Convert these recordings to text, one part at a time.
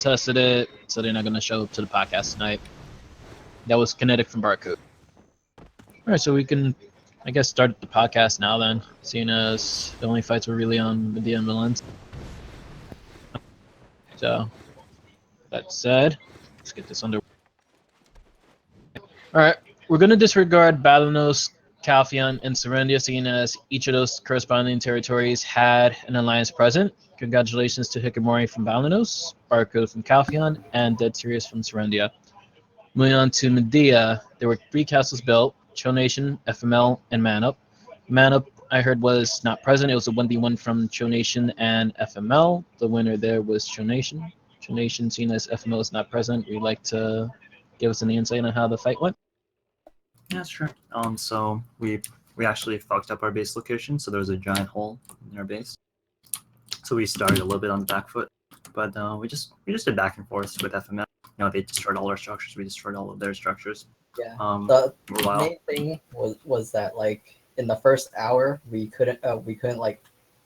tested it, so they're not going to show up to the podcast tonight. That was Kinetic from Barcode. All right, so we can, I guess, start the podcast now then, seeing as the only fights were really on BDO and Valencia. So, that said, let's get this underway. All right, we're going to disregard Balanos, Calpheon, and Serendia, seeing as each of those corresponding territories had an alliance present. Congratulations to Hikamori from Balanos, Barcode from Calpheon, and Dead Sirius from Serendia. Moving on to Medea, there were 3 castles built: Cho Nation, FML, and Manup. Manup, I heard, was not present. It was a 1v1 from Cho Nation and FML. The winner there was Cho Nation. Cho Nation, seeing as FML is not present, would you like to give us any insight on how the fight went? Yeah, sure. So we actually fucked up our base location, so there was a giant hole in our base. So we started a little bit on the back foot, but we just did back and forth with FML. You know, they destroyed all our structures. We destroyed all of their structures. Yeah. The main thing was that, like, in the first hour we couldn't like,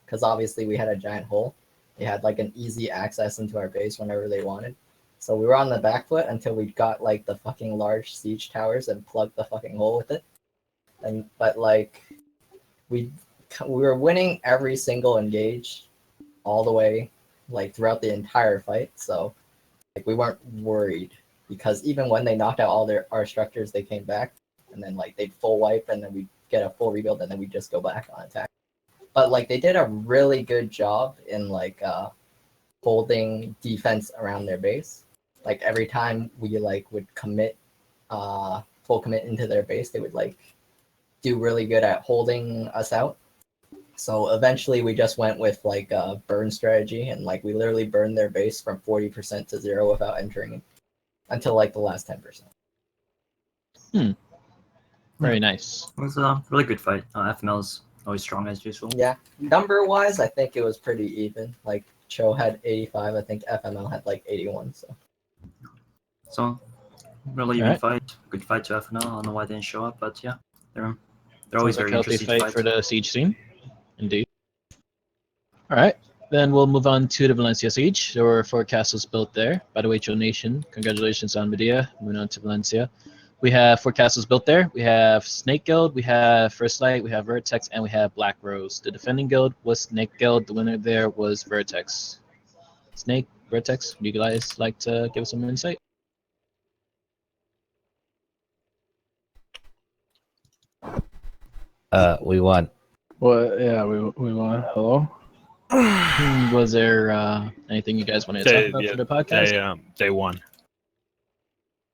because obviously we had a giant hole. They had like an easy access into our base whenever they wanted. So we were on the back foot until we got like the fucking large siege towers and plugged the fucking hole with it. But like we were winning every single engage all the way, like, throughout the entire fight. So like we weren't worried, because even when they knocked out all our structures, they came back, and then like they'd full wipe, and then we'd get a full rebuild, and then we'd just go back on attack. But like they did a really good job in like holding defense around their base. Like every time we like would commit full commit into their base, they would like do really good at holding us out. So eventually we just went with like a burn strategy, and like we literally burned their base from 40% to 0 without entering until like the last 10%. Very nice. It was a really good fight. FML is always strong as usual. Yeah, number wise, I think it was pretty even. Like Cho had 85, I think FML had like 81. So really even fight. Good fight to FML. I don't know why they didn't show up, but yeah, they're always very interesting fight to fight for the siege scene. Indeed. All right, then we'll move on to the Valencia siege. There were 4 castles built there. By the way, Cho Nation, congratulations on Medea. Moving on to Valencia. We have 4 castles built there. We have Snake Guild, we have First Light, we have Vertex, and we have Black Rose. The defending guild was Snake Guild. The winner there was Vertex. Snake, Vertex, would you guys like to give us some insight? We won. What? Yeah, we won. Hello? Was there anything you guys wanted to talk about for the podcast? They won.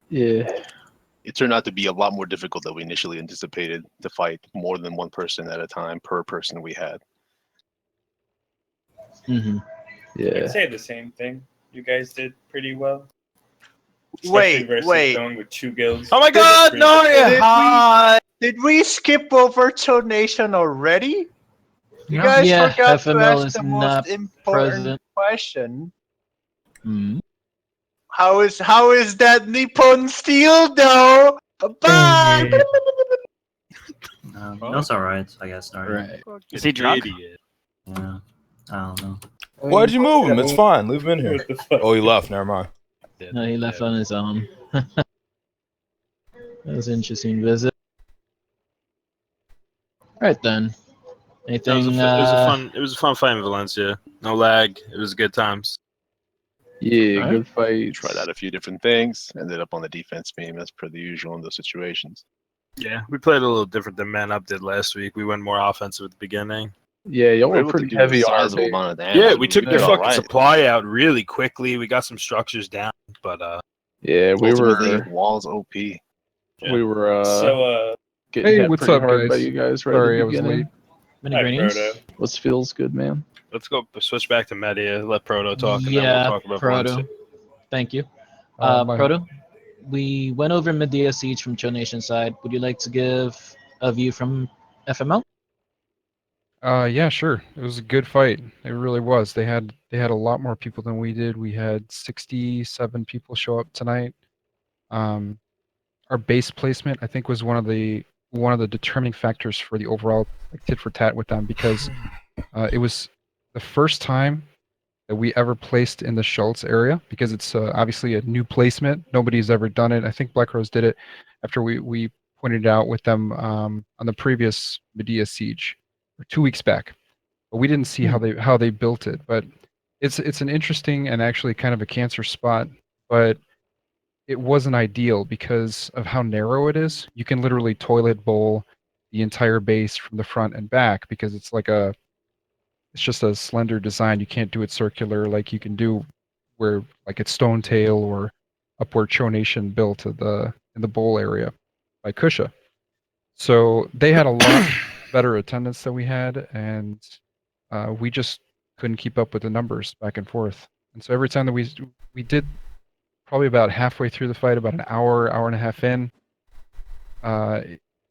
Yeah. It turned out to be a lot more difficult than we initially anticipated, to fight more than one person at a time per person we had. Yeah. I'd say the same thing. You guys did pretty well. Wait. Going with 2 guilds. Oh my God! No! Did we skip over Cho Nation already? You guys forgot FML to ask the most important question. How is that Nippon Steel though? Bye. That's alright, I guess. Right. Is he drunk? Yeah, I don't know. Why'd you move him? It's fine. Leave him in here. Oh, he left. Never mind. No, he left on his own. That was an interesting visit. All right then. Anything? It was a fun fight in Valencia. No lag. It was good times. Yeah, good fight. Tried out a few different things. Ended up on the defense beam, as per the usual in those situations. Yeah, we played a little different than Man Up did last week. We went more offensive at the beginning. Yeah, y'all were pretty heavy on our base. Yeah, we took their fucking supply out really quickly. We got some structures down, but yeah, we were walls OP. Yeah. We were Hey, what's up, guys? By you guys right Sorry, at I the was beginning. Many What feels good, man? Let's go switch back to Medea. Let Proto talk, and yeah, then we'll talk about Proto. Valencia. Thank you. Proto, we went over Medea Siege from Cho Nation side. Would you like to give a view from FML? Yeah, sure. It was a good fight. It really was. They had a lot more people than we did. We had 67 people show up tonight. Our base placement, I think, was one of the determining factors for the overall, like, tit for tat with them, because it was the first time that we ever placed in the Schultz area because it's obviously a new placement. Nobody's ever done it. I think Black Rose did it after we pointed it out with them on the previous BD NA Siege, or 2 weeks back. But we didn't see how they built it. But it's an interesting and actually kind of a cancer spot, but it wasn't ideal because of how narrow it is. You can literally toilet bowl the entire base from the front and back because it's just a slender design. You can't do it circular like you can do where like it's Stone Tail or Upward Cho Nation built in the bowl area by Kusha. So they had a lot better attendance than we had, and we just couldn't keep up with the numbers back and forth. And so every time that we did, probably about halfway through the fight, about an hour and a half in,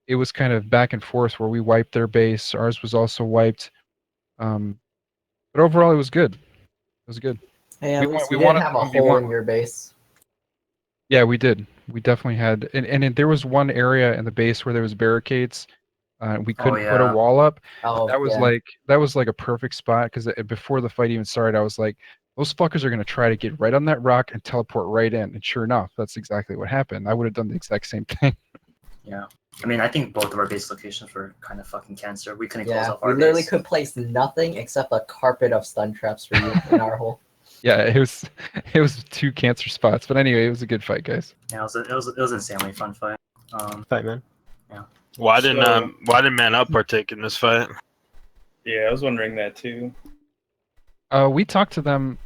it was kind of back and forth where we wiped their base. Ours was also wiped. But overall, it was good. It was good. Hey, at least we didn't have a hole in your base. Yeah, we did. We definitely had, and there was one area in the base where there was barricades. We couldn't put a wall up. That was like a perfect spot because before the fight even started, I was like, those fuckers are gonna try to get right on that rock and teleport right in. And sure enough, that's exactly what happened. I would have done the exact same thing. Yeah. I mean, I think both of our base locations were kind of fucking cancer. We couldn't close off our base. We literally base. could place nothing except a carpet of stun traps for you in our hole. Yeah, it was 2 cancer spots. But anyway, it was a good fight, guys. Yeah, it was insanely fun fight. Fight, man. Yeah. Why didn't Man Up partake in this fight? Yeah, I was wondering that too. We talked to them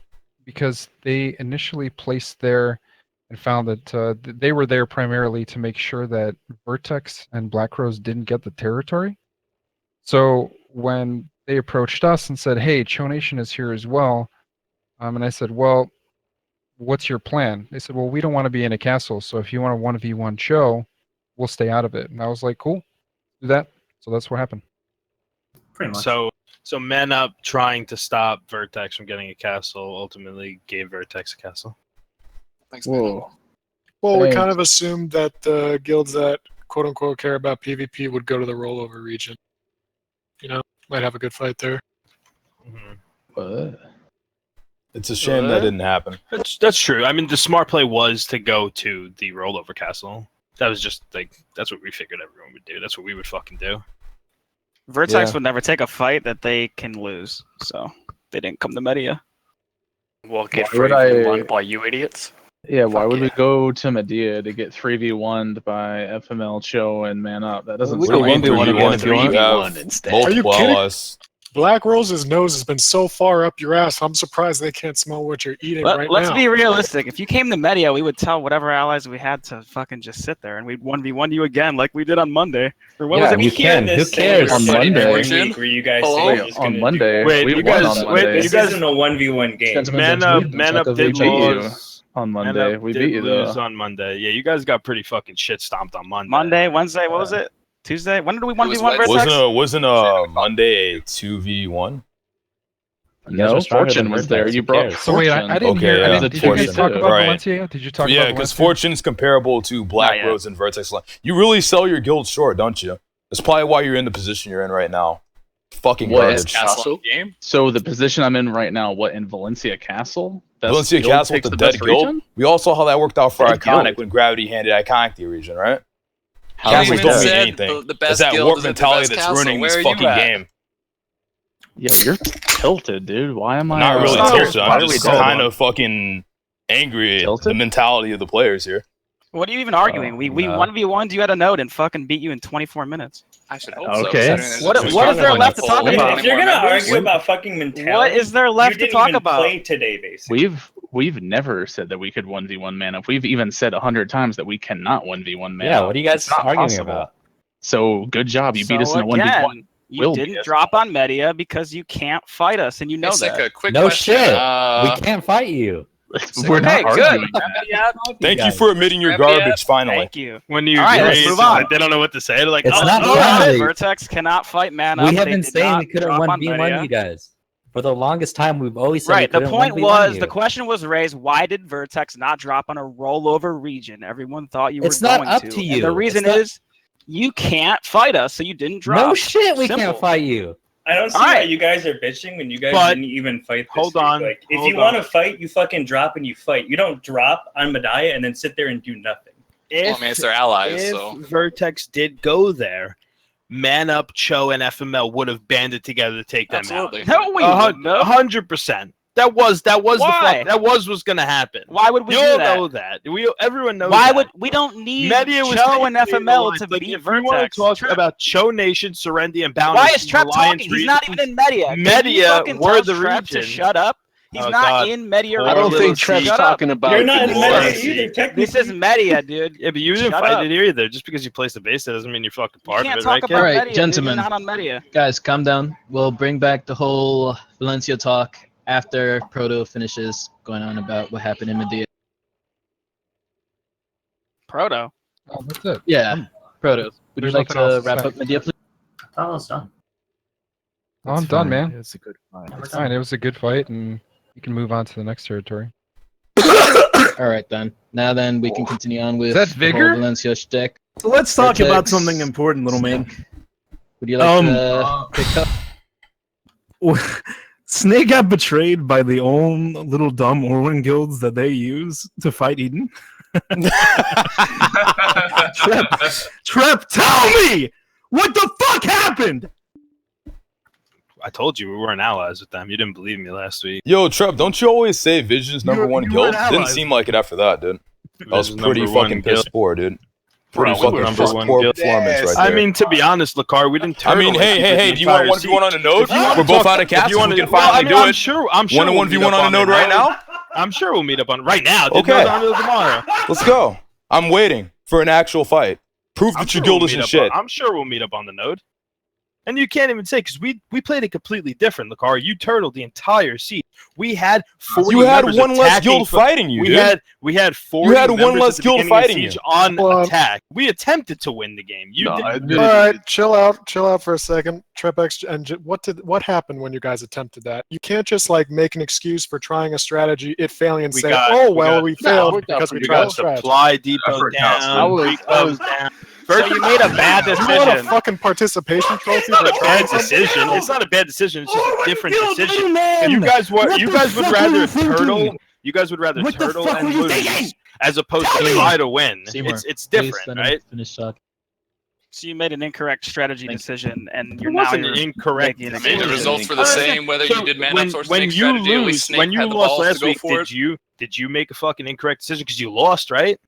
because they initially placed there and found that they were there primarily to make sure that Vertex and Black Rose didn't get the territory. So when they approached us and said, "Hey, Cho Nation is here as well," and I said, "Well, what's your plan?" They said, "Well, we don't want to be in a castle, so if you want a 1v1 Cho, we'll stay out of it." And I was like, "Cool, do that." So that's what happened. Pretty much. So Men Up trying to stop Vertex from getting a castle ultimately gave Vertex a castle. Thanks, Whoa. Well, we kind of assumed that the guilds that quote unquote care about PvP would go to the rollover region. You know, might have a good fight there. What? It's a shame that didn't happen. That's true. I mean, the smart play was to go to the rollover castle. That was just that's what we figured everyone would do. That's what we would fucking do. Vertex would never take a fight that they can lose, so they didn't come to Media. We'll get 3v1 by you idiots. Yeah, why would we go to Medea to get 3v1'd by FML Cho and Man Up? That doesn't sound like 3v1 instead. Are you kidding? Black Rose's nose has been so far up your ass, I'm surprised they can't smell what you're eating right now. Let's be realistic. If you came to Media, we would tell whatever allies we had to fucking just sit there, and we'd 1v1 you again like we did on Monday. Or when was it? You can. Who cares? On Monday. Were you guys on Monday. Wait, you guys isn't a 1v1 game. Man Up did lose on Monday. We beat you lose on Monday. Yeah, you guys got pretty fucking shit stomped on Monday. Monday, Wednesday, what was it? Tuesday? When did we 1v1 Vertex? Wasn't Monday a 2v1? No, Fortune was there. You brought So wait, I didn't hear. Did you guys talk about Valencia? Did you talk about Valencia? Yeah, because Fortune's comparable to Black Rose and Vertex. You really sell your guild short, don't you? That's probably why you're in the position you're in right now. Fucking garbage. So the position I'm in right now, in Valencia Castle? Valencia Castle with the dead guild? We all saw how that worked out for Iconic when Gravity handed Iconic the region, right? Castles don't mean anything. It's that warp mentality that's ruining this fucking game. Yeah, you're tilted, dude. Why am I not really tilted? I'm just kind of fucking angry at the mentality of the players here. What are you even arguing? We 1v1'd you at a node and fucking beat you in 24 minutes. I should hope so. What is there left to talk about? If you're gonna argue about fucking mentality, what is there left to talk about? Play today, basically. We've never said that we could 1v1 Man Up. We've even said 100 times that we cannot 1v1 Man Up. Yeah, what are you guys arguing about? So good job, you beat us in a 1v1. You didn't drop on Media because you can't fight us, and you know that. A quick no question. Shit, we can't fight you. We're not arguing. Thank you for admitting your garbage. Finally, thank you. When you let's move on. They don't know what to say. They're like, it's not friendly. Vertex cannot fight Man Up. We have been saying we couldn't 1v1 you guys for the longest time. We've always said the point was the question was raised: why did Vertex not drop on a rollover region? Everyone thought you were. It's not going up to you. And the reason is you can't fight us, so you didn't drop. No shit, we can't fight you. I don't see why you guys are bitching when you guys didn't even fight this week. Like, if you want to fight, you fucking drop and you fight. You don't drop on Medaya and then sit there and do nothing. Well, I mean, it's their allies, if so. Vertex did go there, Man Up, Cho, and FML would have banded together to take them out. No, we wouldn't have. 100%. That was what's gonna happen. Why would we you do that? know that. Everyone knows. Why that. would we don't need Media was Cho and technically FML aligned. to Like, beat if we want Vertex? to talk about Cho Nation, Serendi, and Bound. Why is Trep talking? He's not even in Media. Media were the Trep to region. shut up. He's not in Media. I don't think Trev's talking about. You're not in Media either. This is Media, dude. Yeah, but you didn't fight it here either. Just because you placed the base, that doesn't mean you're fucking part of it, right? All right, Media, gentlemen. Dude, you're not on Media. Guys, calm down. We'll bring back the whole Valencia talk after Proto finishes going on about what happened in Medea. Proto. Oh, that's it. Yeah, Proto. Would you There's like nothing else to to wrap say. up Medea, please? I was done. Oh, I'm done, man. It's a good fight. It's fine. It was a good fight, and we can move on to the next territory. All right, then. Now then, we can continue on with that the Vigor? whole Valencia shtick. So let's talk Vertex, about something important, little man. Would you like to pick up? Snake got betrayed by the own little dumb Orwin guilds that they use to fight Eden. Trep, tell me! What the fuck happened? I told you we weren't allies with them. You didn't believe me last week. Yo, Trev, don't you always say Vision's number one you guild? weren't Didn't allies. seem like it after that, dude. That was Vision's pretty number one fucking guild. piss poor, dude. Pretty Bro, we were fucking number piss one poor guild. performance right I there. mean, to be honest, Lacari, we didn't. I mean, hey, do you want 1v1 on a node? We're both out of cast. We can finally do it. I'm sure. 1v1 on a node right now? I'm sure we'll meet up on right now. Dude, Okay. no, tomorrow. Let's go. I'm waiting for an actual fight. Prove that your guild isn't shit. I'm sure we'll meet up on the node. And you can't even say, because we played it completely different, Lacari. You turtled the entire siege. We had 40 You had members one less attacking guild fighting you, dude. We had 40 You had one members less at the guild beginning of fighting siege you. on attack. We attempted to win the game. You didn't. All right, chill out for a second. Trepex, and what happened when you guys attempted that? You can't just like make an excuse for trying a strategy, it failing, and say, we failed because we tried a strategy. Supply depot down. Down. So you made a bad You want a decision. fucking participation trophy for Bad trying something? decision. It's not a bad decision. It's just a different decision. You guys would rather turtle. You guys would rather turtle and lose as opposed to try to win. Seymour, It's please different, let him right? finish talking. So you made an incorrect strategy decision, and It wasn't an incorrect making decision. an The results were the same whether you did man up or when snake you strategy. At least lose, Snake when you had the lost balls last to go week, for it. did you make a fucking incorrect decision because you lost, right?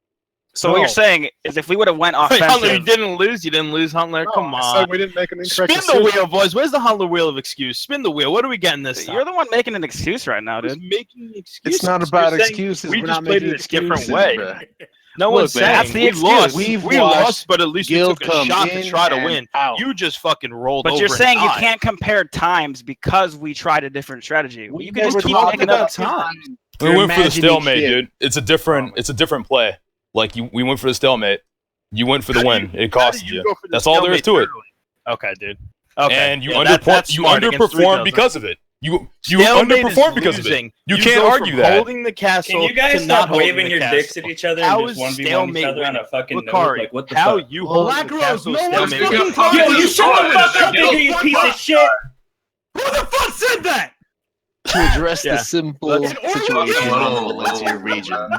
So what you're saying is if we would have went offensive, Huntler, you didn't lose. You didn't lose, Huntler. Come I on. said we didn't make an incorrect Spin decision. the wheel, boys. Where's the Huntler wheel of excuse? Spin the wheel. What are we getting this time? you're the one making an excuse right now, dude. Making excuses. It's not about You're saying excuses. We We're just not played making it a different excuses, way. bro. No Look, one's man, saying that's the we excuse. lost. We've We watched lost, but at least we Guild took a come shot to in try to and win. out. You just fucking rolled But over. you're saying you and died. can't compare times because we tried a different strategy. We You can just never keep talked making up about time. We You're went for the imagining stalemate, shit. dude. It's a different play. Like we went for the stalemate. You went for the win. It cost you. go for the That's all there is to it. Okay, dude. Okay. And you Yeah, that's you smart against three underperformed kills. because of it. You Stalemate is underperformed because of it. losing. You go can't from argue that. Holding the castle. Can you guys to not stop holding waving the your castle. dicks at each other How and is just 1v1 each stalemate other on winning? a fucking node? Lacari, Like, what the how fuck? you hold Black the Rose, castle no one's stalemate fucking winning? talking Yo, you shut the fuck up, nigga, you piece of shit! Who the fuck said that? To address Yeah. the simple Let's- situation in the Valencia region,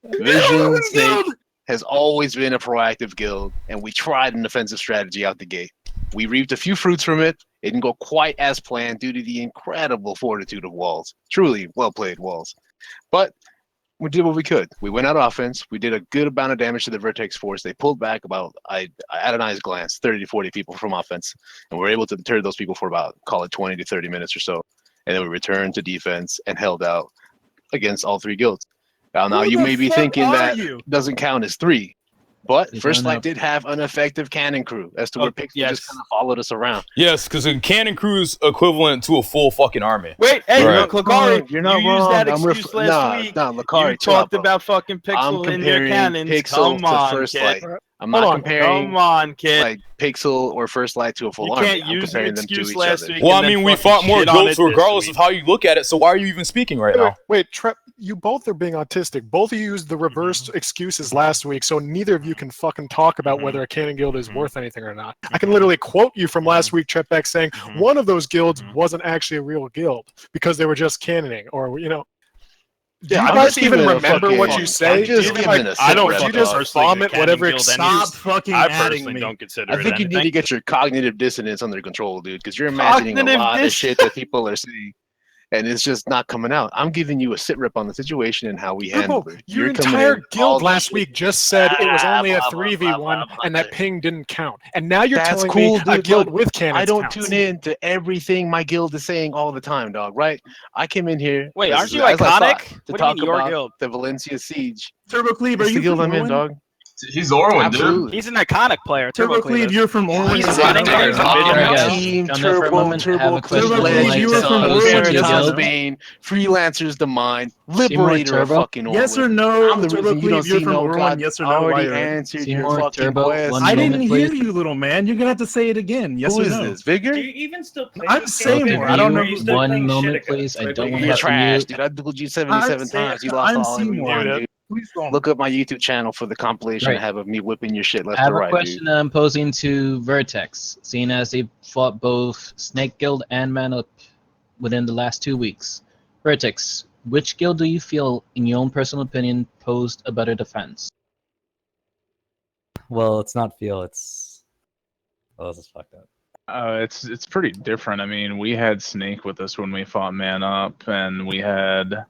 Vision Snake has always been a proactive guild, and we tried an offensive strategy out the gate. We reaped a few fruits from it. It didn't go quite as planned due to the incredible fortitude of Walls. Truly well played, Walls. But we did what we could. We went out offense. We did a good amount of damage to the Vertex force. They pulled back about, at an eye's glance, 30 to 40 people from offense. And we were able to deter those people for about, call it 20 to 30 minutes or so. And then we returned to defense and held out against all three guilds. Now you may be thinking that doesn't count as three. But It's First not Light did have an effective cannon crew as to where Pixel just kind of followed us around. Yes, because a cannon crew's equivalent to a full fucking army. Wait, hey, Right. Lacari, You're not you wrong. used that I'm excuse last week. Lacari, You talked about fucking Pixel I'm in your comparing cannons. Pixel Come to on, First kid. Light. I'm not comparing. Come on, kid. Like Pixel or First Light to a full You army. can't I'm use comparing the them to excuse each last other. week. Well, I mean, we fought more guilds regardless of how you look at it. So why are you even speaking right now? Wait, you both are being autistic. Both of you used the reversed excuses last week, so neither of you can fucking talk about whether a canon guild is worth anything or not. I can literally quote you from last week, Trepbeck, saying one of those guilds wasn't actually a real guild because they were just cannoning, or Do you guys even remember what you say? I don't. You just vomit whatever. Stop fucking adding me. Don't consider I think you need to get your cognitive dissonance under control, dude, because you're imagining a lot of shit that people are saying, and it's just not coming out. I'm giving you a sit rep on the situation and how we handle it. Your entire guild last week just said it was only a 3v1 and that ping didn't count. And now you're telling me a guild with cannons I don't counts. tune in to everything my guild is saying all the time, dog, right? I came in here. Wait, aren't you as I iconic? thought, to What do you talk mean your about guild? the Valencia Siege. Turbo Cleave, are It's the you guild from I'm in, Orwin? dog. He's Orwin, dude. Absolutely. He's an iconic player. Turbo Cleave, you're from Orwin. He's running games and video games. Team Turbo Cleave, you were from Orwin. Main, Freelancers the Mind, Liberator of fucking Orwin. Yes or no? I'm the Turbo reason you don't Cleave, you're see from no Orwin. God. Yes or I no? already Why are- answered your fucking question. I didn't hear you, little man. You're gonna have to say it again. Yes Who or is no? this, Vigor? Do you even still play I'm this saying game? more. I don't know. Or are you still One playing moment, shit again? please. I Like, don't what want do to You're you- trash, dude. I told you 77 times. You lost I'm all Seymour. everyone, dude. Please don't. Look up my YouTube channel for the compilation Right. I have of me whipping your shit left I have to a right, question dude. that I'm posing to Vertex, seeing as they fought both Snake Guild and Man Up within the last 2 weeks. Vertex, which guild do you feel, in your own personal opinion, posed a better defense? Well, it's not feel. It's this is fucked up. It's pretty different. I mean, we had Snake with us when we fought Man Up, and we had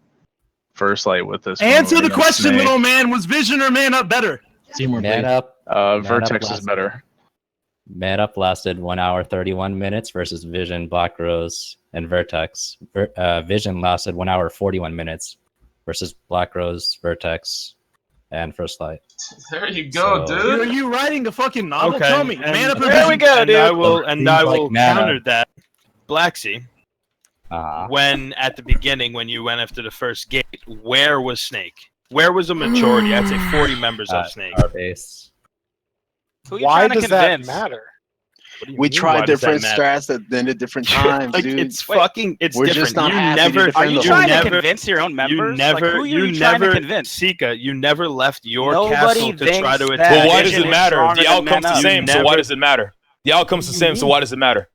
First Light with us. when we Answer were the against question, Snake. little man. Was Vision or Man Up better? Seymour, Man please. Up. Vertex is better. Man Up lasted 1 hour 31 minutes versus Vision, Black Rose, and Vertex. Vision lasted 1 hour 41 minutes versus Black Rose, Vertex, and First Light. There you go, So- dude. Are you writing a fucking novel? Okay. Tell me. and Man Up or There we Vision? go, and dude. I will Seems like mana. counter that. Blacksea, Uh-huh. when at the beginning, when you went after the first gate, where was Snake? Where was a majority? I'd say 40 members of Snake. Our base. Who are you Why trying to does that convince? matter? What do you We mean, why tried does that different matter? strats at different times, Like, dude. it's fucking. It's We're different. just not you happy to never. defend Are you the trying whole- to convince your own members? You never. Like, who are you trying never. to convince? Sika, you never left your Nobody castle to try to thinks attack. that Well, why does Vision it is matter? stronger The than outcome's Man the Up. same, so why does it matter? The outcome's the same, so why does it matter?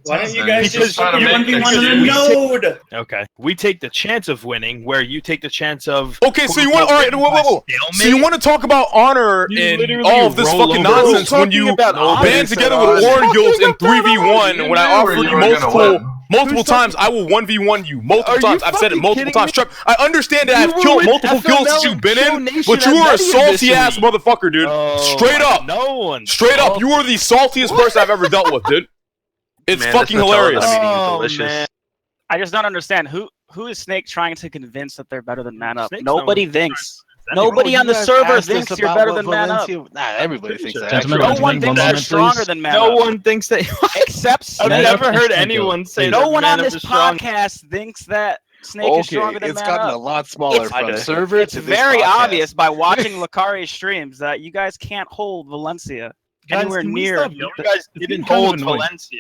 Why don't you guys Because just fucking you- 1v1 because on a we node? Okay, we take the chance of winning, where you take the chance of. Okay, so you want all right? Whoa. So you want to talk about honor You and literally all of this roll fucking over. nonsense when Who's you talking about honor? band together with Orange Guilds in 3v1 when I offered you multiple times I will 1v1 you multiple times. I've said it multiple times. Chuck, I understand that I've killed multiple guilds that you've been in, but you are a salty ass motherfucker, dude. Straight up. No one. Straight up, you are the saltiest person I've ever dealt with, dude. It's Man, fucking that's Nutella hilarious. that I'm eating is Oh, delicious. man. I just don't understand who is Snake trying to convince that they're better than Man Up. Snake's Nobody not thinks. Bro, Nobody you on the guys server asked us thinks you're about better what than Man Up. Valencia- Nah, everybody thinks that. Gentlemen, No actually. one one thinks moment, they're stronger please. than Man No Up. one thinks that. Except I've Man Snake. Up never heard and anyone say No that one Man on Up this is strong. podcast thinks that Snake is Okay, stronger than it's Man gotten Up. a lot smaller It's- from server It's to this very podcast. obvious by watching Lacari streams that you guys can't hold Valencia anywhere can we near. stop You yelling? guys It's didn't kind of hold annoying. Valencia.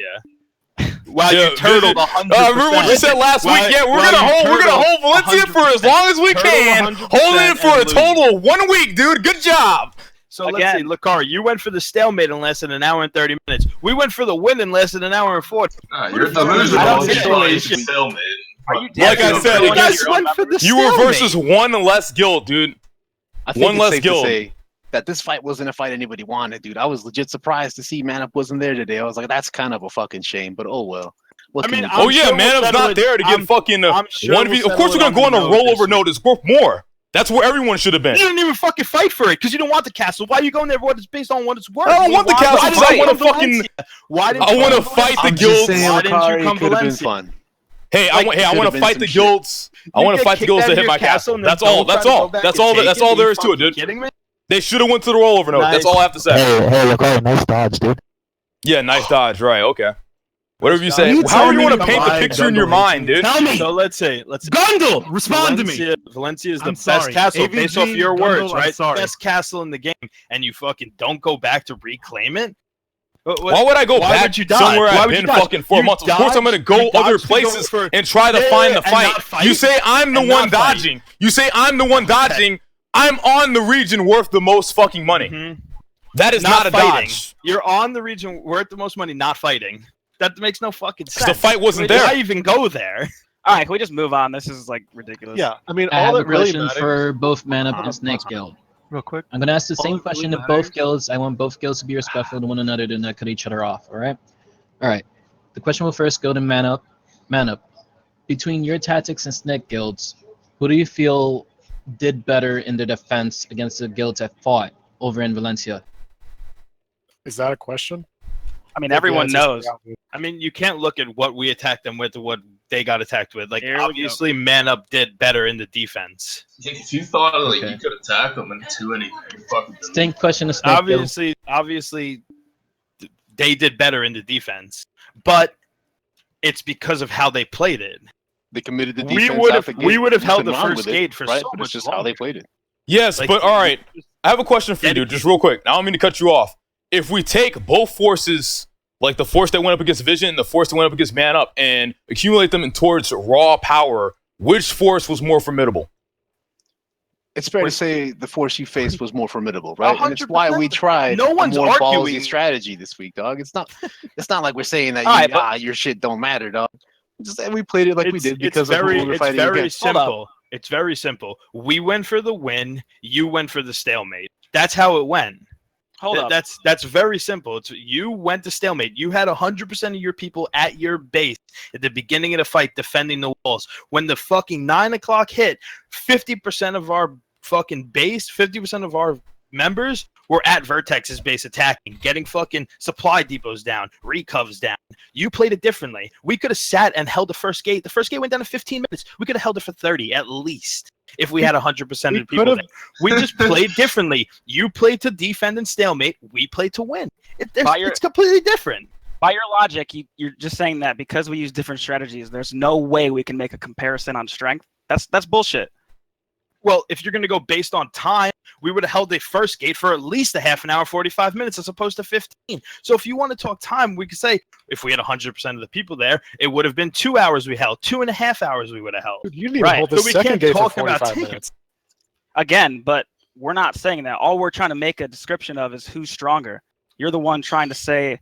Wow, Yeah, you turtled 100%. remember what you said last week? Yeah, we're gonna hold Valencia for as long as we can. Holding it for a total of 1 week, dude. Good job. So let's see, Lacari, you went for the stalemate in less than an hour and 30 minutes. We went for the win in less than an hour and 40. You're delusional. I don't You're think trying so. to stalemate. Like I said, You guys went for the you were stalemate. versus one less guild, dude. I think One it's less safe guild. to say that this fight wasn't a fight anybody wanted, dude. I was legit surprised to see Man Up wasn't there today. I was like, that's kind of a fucking shame, but oh well. What can you do? Oh yeah, Man Up's not there to get fucking 1v. Of course, we're gonna go on a rollover node. It's worth more. That's where everyone should have been. You didn't even fucking fight for it because you don't want the castle. Why are you going there? What it's based on what it's worth. I don't want the castle because I want to fucking. Why didn't I want to fight the guilds. Why didn't you come could have been Valencia? fun. Hey, I want to fight the guilds. I want to fight the guilds that hit my castle. That's all. That's all. That's all there is to it, dude. Kidding me? They should have went to the rollover node. That's all I have to say. Hey, Lacari, nice dodge, dude. Yeah, nice dodge. Right. Okay. Whatever you say. How do you want to paint the picture in your mind, dude? Tell me. So let's say. Gundle, respond to me. Valencia is the I'm best sorry. castle AVG, based off your Gundle, words, I'm right? sorry. Best castle in the game, and you fucking don't go back to reclaim it. Why would I go why back would you dodge? somewhere Why I've would you been dodge? fucking 4 You months? Of course, I'm dodge- gonna go you other dodge to go places for- and try to Yeah, find the and fight. not fight, You say I'm the and one not fight. dodging. You say I'm the one dodging. I'm on the region worth the most fucking money. That is not a fighting. dodge. You're on the region worth the most money, not fighting. That makes no fucking sense. The fight wasn't Why there. even go there? All right, can we just move on? This is like ridiculous. Yeah, I mean, I all have a that really question matters. for both Man Up and Snake Guild. Real quick. I'm gonna ask the All same that question really to both matters- guilds. I want both guilds to be respectful to one another, do not cut each other off. All right. All right. The question will first go to Man Up. Man Up. Between your tactics and Snake guilds, who do you feel did better in the defense against the guilds that fought over in Valencia? Is that a question? I mean, everyone knows. I mean, you can't look at what we attacked them with to what they got attacked with. Like, Here we go. obviously, Man Up did better in the defense. If you thought like Okay. you could attack them and do anything, you fucking didn't. Same question to Snake Guild. Obviously, they did better in the defense, but it's because of how they played it. They committed the We defense. would out have- the we gate. would have held Nothing the wrong first with it, gate for right? so But much it's just how they longer. played it. Yes, Like, but all right. I have a question for you, dude. Just real quick. Now I don't mean to cut you off. If we take both forces, like the force that went up against Vision and the force that went up against Man Up, and accumulate them towards raw power, which force was more formidable? It's fair to say the force you faced was more formidable, right? And it's why we 100%. tried No a one's more arguing. ballsy strategy this week, dog. It's not like we're saying that All right, but- your shit don't matter, dog. Just we played it like we did because of who we were it's fighting very against. simple. It's very simple. We went for the win. You went for the stalemate. That's how it went. Hold up. That's very simple. It's you went to stalemate. You had 100% of your people at your base at the beginning of the fight defending the walls. When the fucking 9 o'clock hit, 50% of our fucking base, 50% of our members were at Vertex's base attacking, getting fucking supply depots down, recovs down. You played it differently. We could have sat and held the first gate. The first gate went down in 15 minutes. We could have held it for 30 at least if we had 100% of the people there. We just played differently. You played to defend and stalemate. We played to win. It's completely different. By your logic, you're just saying that because we use different strategies, there's no way we can make a comparison on strength. That's bullshit. Well, if you're going to go based on time, we would have held the first gate for at least a half an hour, 45 minutes, as opposed to 15. So if you want to talk time, we could say if we had 100% of the people there, it would have been 2 hours we held, 2.5 hours we would have held. Dude, you didn't even hold the second gate for 45 minutes. Again, but we're not saying that. All we're trying to make a description of is who's stronger. You're the one trying to say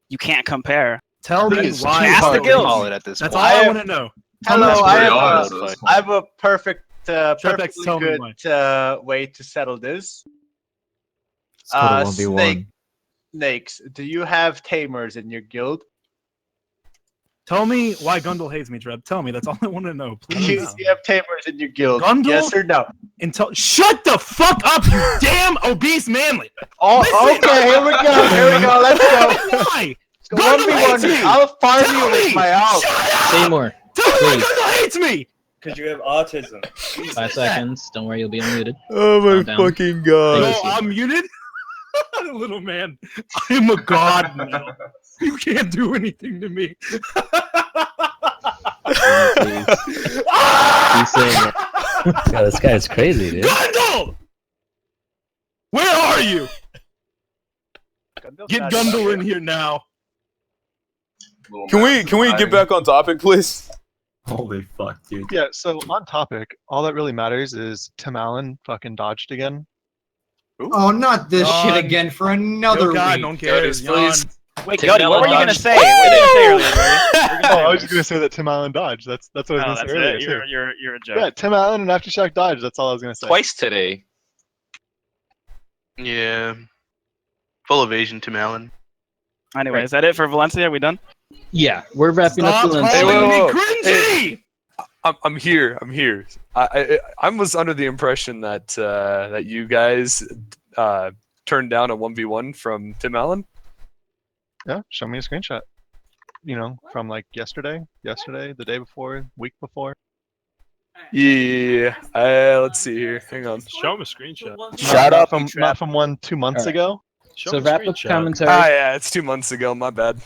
you can't compare. Tell me why. Ask the guild. That's all I want to know. Hello, I have a perfectly tell me good way to settle this. go to 1v1. Snakes, do you have tamers in your guild? Tell me why Gundle hates me, Treb. Tell me. That's all I want to know. Do Please. you have tamers in your guild? Gundle? Yes or no? Shut the fuck up, you damn obese manly. Oh, okay, here we go. Here we go. Let's go. Why? Go Gundle hates 1v1. me. I'll farm Tell you with me. my owl. Seymour, Tell me why please. Gundle hates me. Because you have autism. 5 seconds. Don't worry, you'll be unmuted. Oh my Calm down. fucking god. No, I'm muted. Little man, I'm a god now. You can't do anything to me. Yeah, this guy is crazy, dude. Gundle! Where are you? Get Gundle in here now. Can we get back on topic, please? Holy fuck, dude. Yeah, so on topic, all that really matters is Tim Allen fucking dodged again. Oh, not this shit again for another Yo, God, week. don't care. please. Wait, Tim Cody, what Allen were you gonna dodged. say? What were you gonna say earlier, Barry? Oh, I was just gonna say that Tim Allen dodged. That's what I was No, gonna that's say earlier. it. too. You're a joke. Yeah, Tim Allen and Aftershock dodged. That's all I was gonna say. Twice today. Yeah. Full evasion, Tim Allen. Anyway, is that it for Valencia? Are we done? Yeah, we're wrapping up Valencia. Hey, calling whoa, me whoa. cringy! I'm here. I'm here. I was under the impression that that you guys turned down a 1v1 from Tim Allen. Yeah, show me a screenshot. You know, from like yesterday, the day before, week before. Yeah. Let's see here. Hang on. Show him a screenshot. Not from 2 months Alright. ago. Show So him a wrap up screenshot. commentary. Ah, yeah, it's 2 months ago. My bad.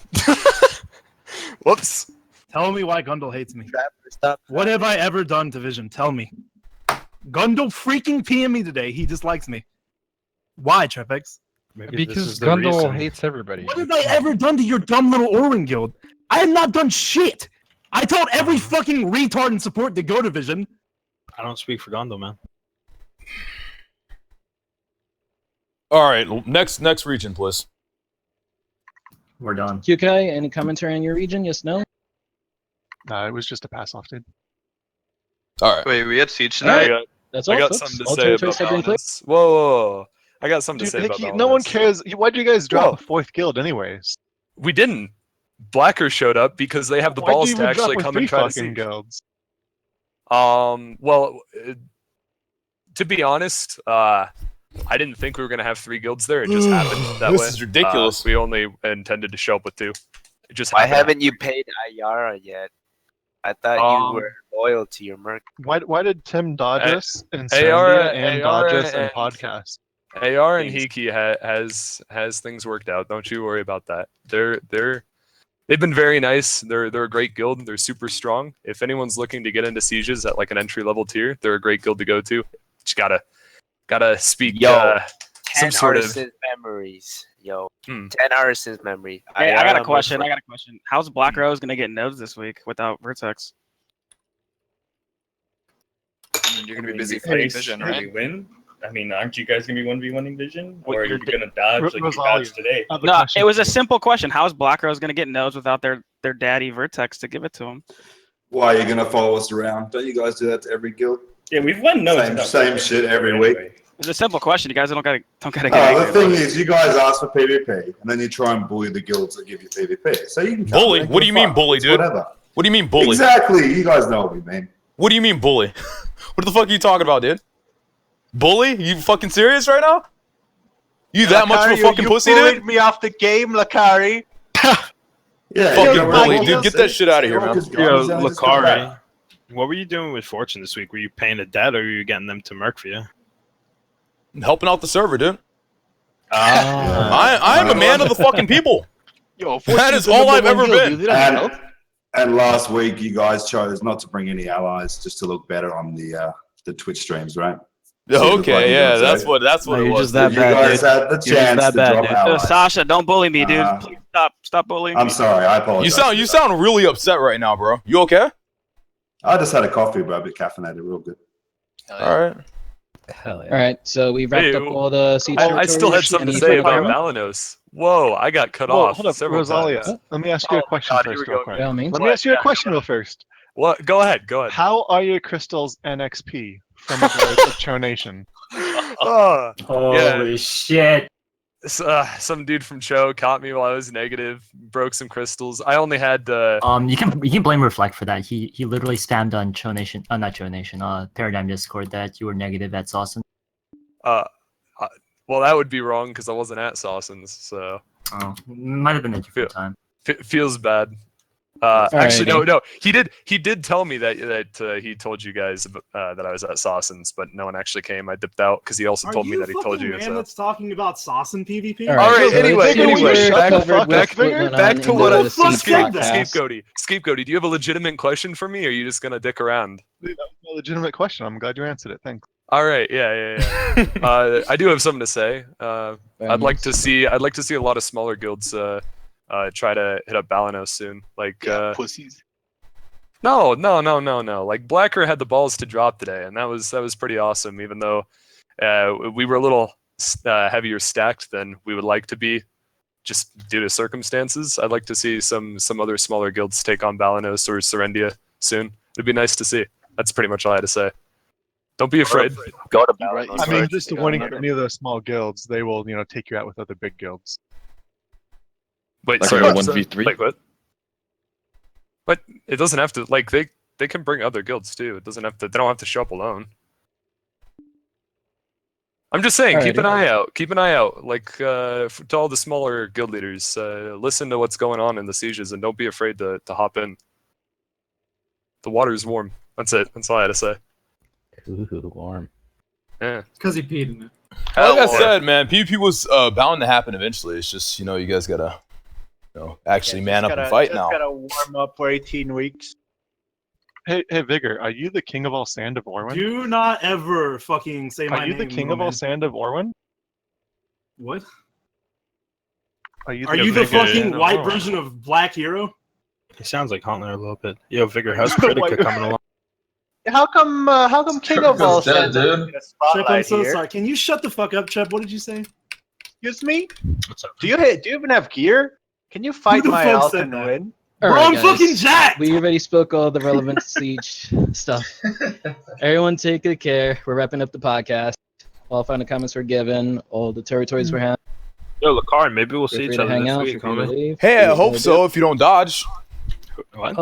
Whoops. Tell me why Gundle hates me. What have I ever done to Vision? Tell me. Gundle freaking PM me today. He dislikes me. Why, Trepex? Because Gundle hates everybody. What have I ever done to your dumb little Orin guild? I have not done shit. I told every fucking retard in support to go to Vision. I don't speak for Gundle, man. All right, next region, please. We're done. QK, any commentary on your region? Yes, no? It was just a pass off, dude. All right. Wait, we had Siege tonight? That's I all, got folks. something to All say territories about have been cleared. balance. Whoa. I got something Dude, to say about Hickey, balance. no one cares. Why did you guys drop a 4th guild anyways? We didn't. Blacker showed up because they have the Why'd you balls even to actually drop come with and try to 3 fucking see. guilds? Well, to be honest, I didn't think we were gonna have 3 guilds there. It just happened that way. This is ridiculous. We only intended to show up with 2. It just Why happened. haven't you paid Ayara yet? I thought you were loyal to your merc. Why did Tim dodge us in Ayara- Serendia and dodge Ayara us in and- podcast? AR and Hiki has things worked out. Don't you worry about that. They've been very nice. They're a great guild. They're super strong. If anyone's looking to get into sieges at like an entry level tier, they're a great guild to go to. Just gotta speak some 10 sort of. artisans memories. Yo, 10 artisans memory. Hey, I got a question. How's Black Rose gonna get nodes this week without Vertex? You're gonna be busy fighting Vision, Did right? we win? I mean, aren't you guys gonna be 1v1ing Vision? What, Or are you're you gonna dodge like you Rosalia. dodged today? No, it was a simple question. How's Black Rose gonna get nodes without their daddy Vertex to give it to him? Why are you going to follow us around? Don't you guys do that to every guild? Yeah, we've won nodes. Same shit every week. It's a simple question. You guys don't gotta get The angry. thing is, you guys ask for PvP, and then you try and bully the guilds that give you PvP. So you can come Bully? and What do you give a mean fuck. bully, It's dude? Whatever. What do you mean bully? Exactly. You guys know what we mean. What do you mean bully? What the fuck are you talking about, dude? Bully? You fucking serious right now? You that much of a fucking pussy, You bullied dude? me off the game, Lacari. Fucking bully, dude. Get that shit out of here, man. Yo, Lacari, what were you doing with Fortune this week? Were you paying a debt or were you getting them to merc for you? Helping out the server, dude. I am a man of the fucking people. Yo, that is all I've ever been. And last week, you guys chose not to bring any allies just to look better on the Twitch streams, right? Okay, yeah, that's what it was. You guys had the chance to drop allies. Sasha, don't bully me, dude. Please stop bullying me. I'm sorry, I apologize. You sound really upset right now, bro. You okay? I just had a coffee, bro, a bit caffeinated, real good. All right. All right, so we wrapped up all the siege I still had territories. something to Any say further about comment? Balanos. Whoa, I got cut Whoa, off hold up, several Rosalia. times. Let me ask you a question God, here first, we real go. quick. By all means. Let me ask you a question real first. What? Go ahead. How are your crystals NXP from the guys of Cho Nation? Holy shit. Some dude from Cho caught me while I was negative, broke some crystals. I only had You can blame Reflect for that. He literally spammed on Cho Nation, not Cho Nation, Paradigm Discord that you were negative at Sawson. Well, that would be wrong because I wasn't at Sawson's, so. Oh, might have been a different time. Feels bad. Actually, no. He did tell me that he told you guys that I was at Sawson's, but no one actually came. I dipped out because he also told me that he told you guys. man that's talking about sauce and PvP? All right. Anyway, back to what I'm Scapegoaty. Do you have a legitimate question for me, or are you just gonna dick around? That was a legitimate question. I'm glad you answered it. Thanks. All right, yeah. I do have something to say. I'd like to see a lot of smaller guilds try to hit up Balanos soon. Like pussies. No. Like Blacker had the balls to drop today, and that was pretty awesome. Even though we were a little heavier stacked than we would like to be, just due to circumstances. I'd like to see some other smaller guilds take on Balanos or Serendia soon. It'd be nice to see. That's pretty much all I had to say. Don't be afraid. Go to Balanos. I mean, just winning any of those small guilds, they will, take you out with other big guilds. Wait, Like sorry, a what's 1v3? Like what? But it doesn't have to. Like they can bring other guilds too. It doesn't have to. They don't have to show up alone. I'm just saying, keep an eye out. Keep an eye out. Like to all the smaller guild leaders, listen to what's going on in the sieges, and don't be afraid to hop in. The water's warm. That's it. That's all I had to say. Ooh, warm. Yeah. Because he peed in it. Like I said, man, PvP was bound to happen eventually. It's just, you guys gotta Actually man up and fight now. Gotta warm up for 18 weeks. Hey, Vigor, are you the king of all sand of Orwyn? Do not ever fucking say my name. Are you the king of all sand of Orwyn? What? Are you the fucking white version of Black Hero? He sounds like Hunter a little bit. Yo, Vigor, how's Critica coming along? How come king of all sand? Trip, I'm so sorry. Can you shut the fuck up, Trip? What did you say? Excuse me? Do you even have gear? Can you fight Who the my fuck alt said and that? win? All Bro, right, I'm guys. fucking jacked! We already spoke all the relevant Siege stuff. Everyone take good care. We're wrapping up the podcast. All final comments were given. All the territories were handled. Yo, Lacari, maybe we'll Feel see free each to other hang this out, week, feel free to homie. leave. Hey, Do I what you hope wanna so if you don't dodge. What?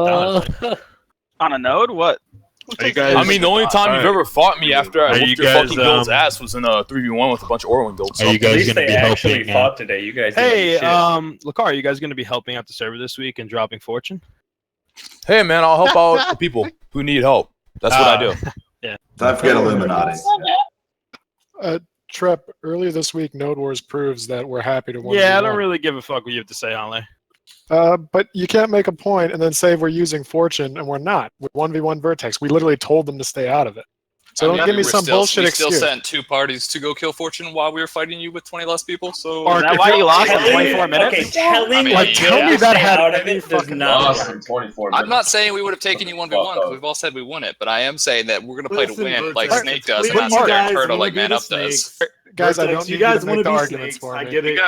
On a node? What? Are you guys? I mean, the only time you've ever fought me after I Are you whooped your guys, fucking guild's ass was in a 3v1 with a bunch of Orwyn guilds. Are you guys At least gonna they be actually helping? fought today. You guys. Hey, didn't do shit. Lacari, are you guys going to be helping out the server this week and dropping fortune? Hey, man, I'll help out the people who need help. That's what I do. Yeah. Don't forget Illuminati. Trep, earlier this week, Node Wars proves that we're happy to 1v1. Yeah, I don't really give a fuck what you have to say, Holly. But you can't make a point and then say we're using Fortune and we're not. We're 1v1 Vertex. We literally told them to stay out of it. So don't give me some bullshit We excuse. still sent 2 parties to go kill Fortune while we were fighting you with 20 less people. So Is that why you lost in 24 minutes? Okay, telling tell me that had out of it does not work. 24 I'm not saying we would have taken you 1v1 because we've all said we won it, but I am saying that we're going to play to win like Snake does and not sit there and turtle like Man Up does. Guys, I don't need you to make the arguments for me. I get it.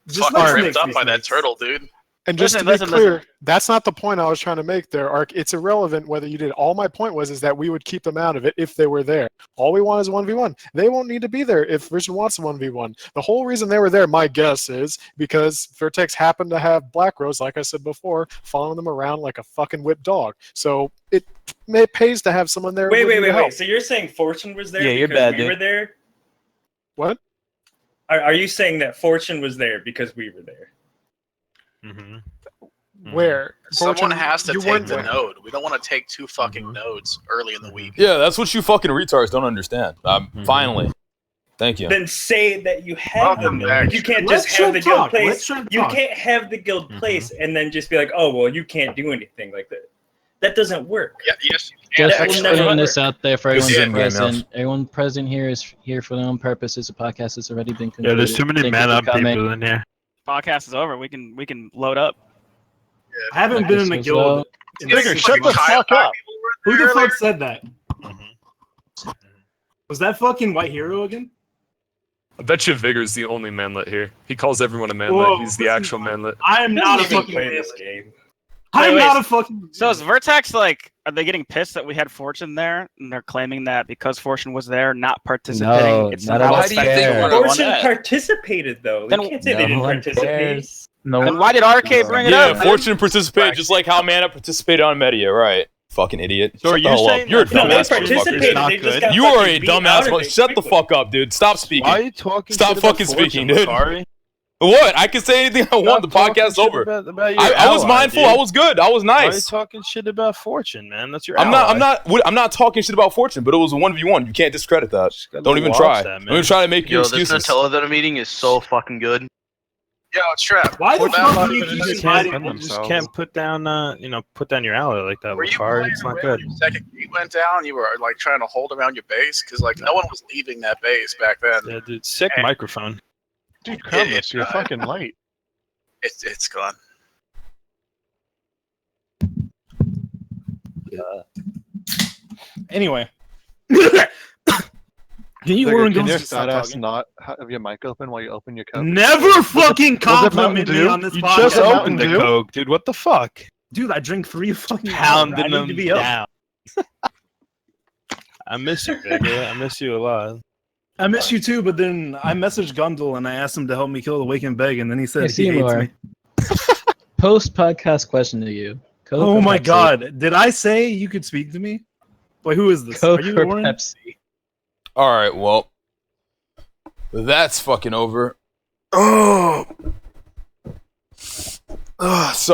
Just fucking ripped up by that turtle, dude. And just to be clear, that's not the point I was trying to make there, Ark. It's irrelevant whether you did. All my point was is that we would keep them out of it if they were there. All we want is 1v1. They won't need to be there if Vision wants a 1v1. The whole reason they were there, my guess is, because Vertex happened to have Black Rose, like I said before, following them around like a fucking whipped dog. So it pays to have someone there. Wait. So you're saying Fortune was there because we were there? What? Are you saying that Fortune was there because we were there? Where? Someone Fortune, has to you take weren't the there. node. We don't want to take 2 fucking nodes early in the week. Yeah, that's what you fucking retards don't understand. Finally. Thank you. Then say that you have them. You can't just have the guild place. You can't have the guild place and then just be like, oh well, you can't do anything like that. That doesn't work. Yeah, yes. Just That will never putting this work. out there for everyone This is present. Everyone present here is here for their own purposes. The podcast has already been concluded. Yeah, there's too many Thank you Man for Up coming. people in here. Podcast is over. We can load up. I haven't been in the guild. Vigor, shut the fuck up. Who the fuck said that? Was that fucking White Hero again? I bet you Vigor's the only manlet here. He calls everyone a manlet. Whoa, He's the actual manlet. I am not a Even fucking play manlet. this game. I'm Wait, not a fucking. So is Vertex like? Are they getting pissed that we had Fortune there, and they're claiming that because Fortune was there, not participating? No, it's not somehow at all. a fair. Fortune participated though. Then- You can't say they didn't participate. Then why did RK bring it Yeah, up? Fortune participated just like how Mana participated on Media, right? Fucking idiot. So Shut are the you hell saying up. You're a that- No, they dumbass participated, motherfucker. they just got You are a fucking beat out dumbass of motherfucker. it Shut the fuck up, dude. Stop speaking. Why are you talking? Stop shit about fucking speaking, Fortune, dude. Lacari? What? I can say anything I want. The podcast's over. About your I was ally, mindful. dude. I was good. I was Why are you nice. talking shit about Fortune, man? That's your. I'm ally. not talking shit about Fortune, but it was a 1v1. You can't discredit that. gotta Don't even watch try. that, man. Don't even try to make your Yo, this excuses. Nutella meeting is so fucking good. Yo, Trap. Why the what fuck about- do you You keep just inviting can't, them? you just can't put down, put down your ally like that, Were you Lacari. playing It's not when good. your second gate went down? You were like trying to hold around your base because like no one was leaving that base back then. Yeah, dude, sick And- microphone. Dude, Krampus, you're fucking light. It's gone. Anyway. Can you Vigor, Warren can Ghost your just stop fat ass talking? not have your mic open while you open your cup? Never fucking Was it compliment Mountain me Dew? on this You podcast. just Mountain opened the Dew? Coke, dude. What the fuck? Dude, I drink 3 fucking Pounding hours. I need them to be up. down. I miss you, Vigor. I miss you a lot. I miss you too, but then I messaged Gundel and I asked him to help me kill the Wake and Beg, and then he said Hey, he hates Seymour. me. Post podcast question to you. Coke Oh or my Pepsi? god. Did I say you could speak to me? Wait, who is this? Coke Are you or Warren? Pepsi? All right, well, that's fucking over. Oh, so.